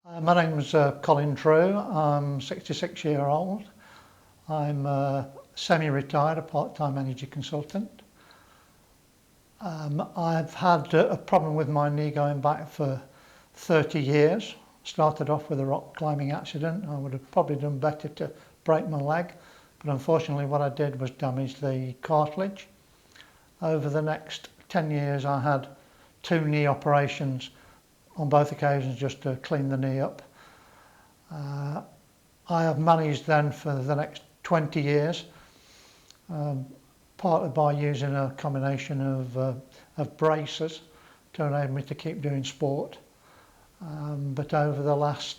My name's Colin Drew. I'm 66-year-old. I'm semi-retired, a part-time energy consultant. I've had a problem with my knee going back for 30 years. Started off with a rock climbing accident. I would have probably done better to break my leg, but unfortunately what I did was damage the cartilage. Over the next 10 years I had 2 knee operations, on both occasions just to clean the knee up. I have managed then for the next 20 years, partly by using a combination of braces to enable me to keep doing sport. But over the last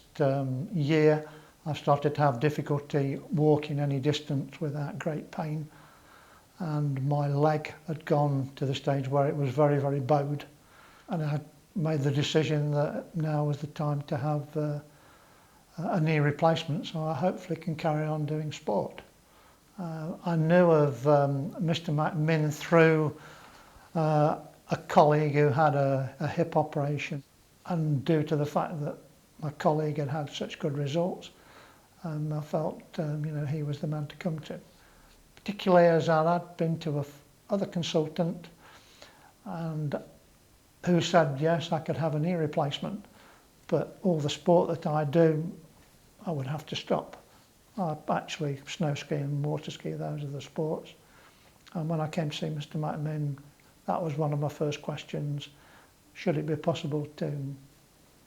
year I've started to have difficulty walking any distance without great pain, and my leg had gone to the stage where it was very, very bowed, and I made the decision that now was the time to have a knee replacement, so I hopefully can carry on doing sport. I knew of Mr McMinn through a colleague who had a hip operation, and due to the fact that my colleague had had such good results, I felt he was the man to come to. Particularly as I'd been to other consultant and who said yes, I could have a knee replacement, but all the sport that I do, I would have to stop. I actually snow ski and water ski, those are the sports. And when I came to see Mr McMinn, that was one of my first questions. Should it be possible to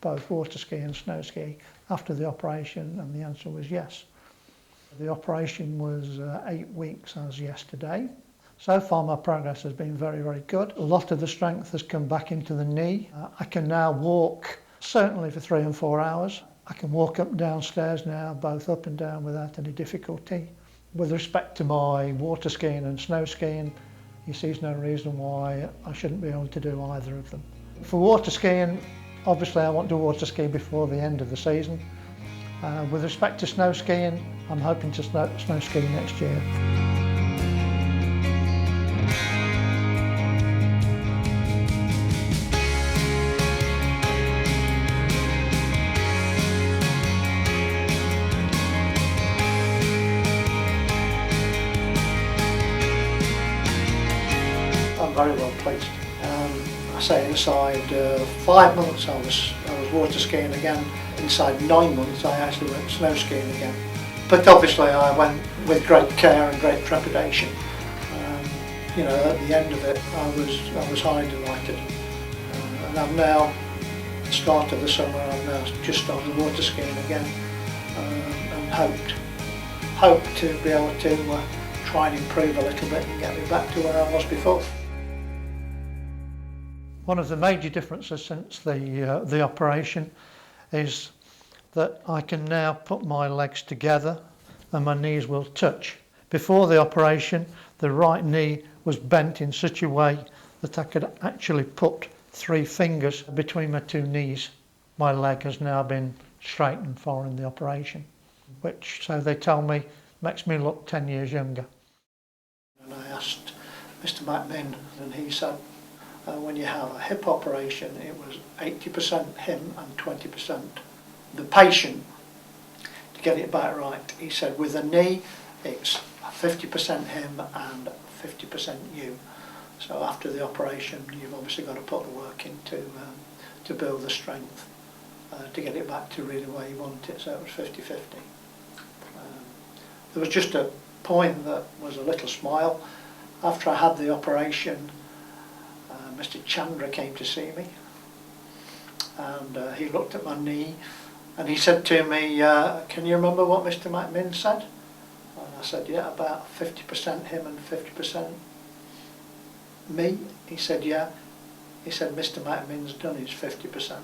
both water ski and snow ski after the operation? And the answer was yes. The operation was 8 weeks as yesterday. So far my progress has been very, very good. A lot of the strength has come back into the knee. I can now walk certainly for 3 and 4 hours. I can walk up and down stairs now, both up and down without any difficulty. With respect to my water skiing and snow skiing, he sees no reason why I shouldn't be able to do either of them. For water skiing, obviously I want to water ski before the end of the season. With respect to snow skiing, I'm hoping to snow ski next year. I'm very well pleased. I say inside 5 months I was water skiing again. Inside 9 months I actually went snow skiing again. But obviously I went with great care and great trepidation. At the end of it I was highly delighted. And I'm now, at the start of the summer, I've now just started water skiing again, and hope to be able to try and improve a little bit and get me back to where I was before. One of the major differences since the operation is that I can now put my legs together and my knees will touch. Before the operation, the right knee was bent in such a way that I could actually put 3 fingers between my 2 knees. My leg has now been straightened following the operation, which, so they tell me, makes me look 10 years younger. And I asked Mr McMinn, and he said, when you have a hip operation, it was 80% him and 20% the patient to get it back right. He said with a knee it's 50% him and 50% you. So after the operation you've obviously got to put the work in to build the strength to get it back to really where you want it, so it was 50-50. There was just a point that was a little smile. After I had the operation, Mr Chandra came to see me, and he looked at my knee and he said to me, can you remember what Mr McMinn said? And I said, yeah, about 50% him and 50% me. He said, yeah. He said, Mr McMinn's done his 50%.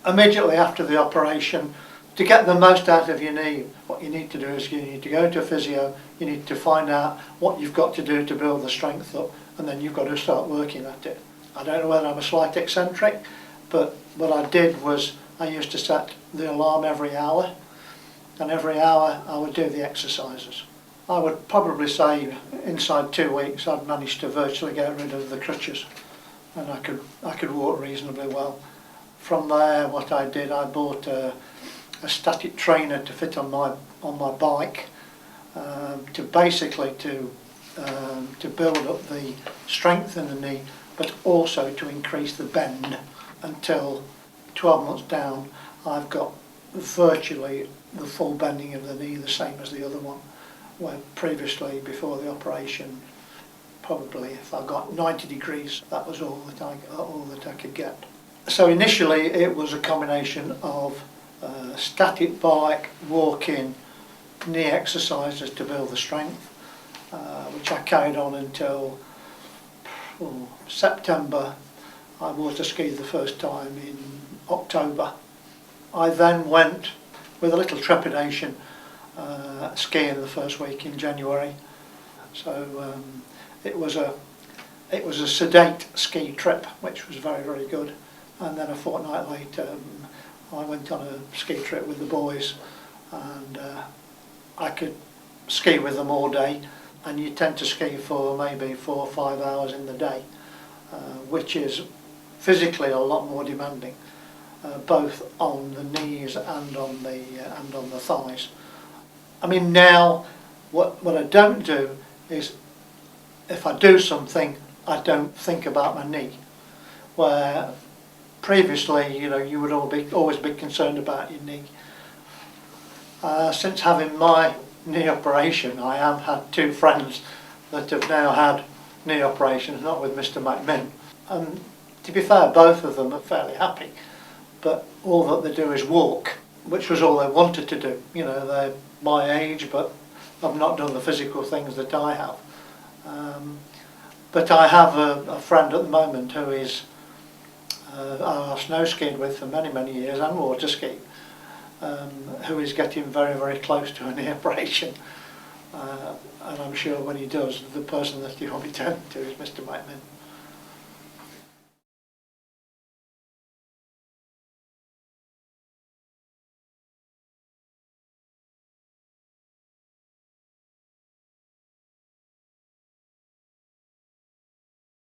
Immediately after the operation, to get the most out of your knee, what you need to do is you need to go to a physio, you need to find out what you've got to do to build the strength up, and then you've got to start working at it. I don't know whether I'm a slight eccentric, but what I did was I used to set the alarm every hour, and every hour I would do the exercises. I would probably say inside 2 weeks I'd managed to virtually get rid of the crutches, and I could walk reasonably well. from there, what I did, I bought a static trainer to fit on my bike, to basically to build up the strength in the knee, but also to increase the bend. Until 12 months down, I've got virtually the full bending of the knee, the same as the other one, where previously, before the operation, probably if I got 90 degrees, that was all that I could get. So initially it was a combination of static bike, walking, knee exercises to build the strength, which I carried on until September. I was to ski the first time in October. I then went with a little trepidation skiing the first week in January. So it was a sedate ski trip, which was very, very good. And then a fortnight later, I went on a ski trip with the boys, and I could ski with them all day. And you tend to ski for maybe 4 or 5 hours in the day, which is physically a lot more demanding, both on the knees and on the thighs. I mean, now what I don't do is, if I do something, I don't think about my knee, where previously, you know, you would always be concerned about your knee. Since having my knee operation, I have had 2 friends that have now had knee operations, not with Mr McMinn. And to be fair, both of them are fairly happy, but all that they do is walk, which was all they wanted to do. You know, they're my age, but I've not done the physical things that I have. But I have a friend at the moment who is I've snow skied with for many, many years, and water skied, who is getting very, very close to a knee operation. And I'm sure when he does, the person that he will be turning to is Mr McMinn.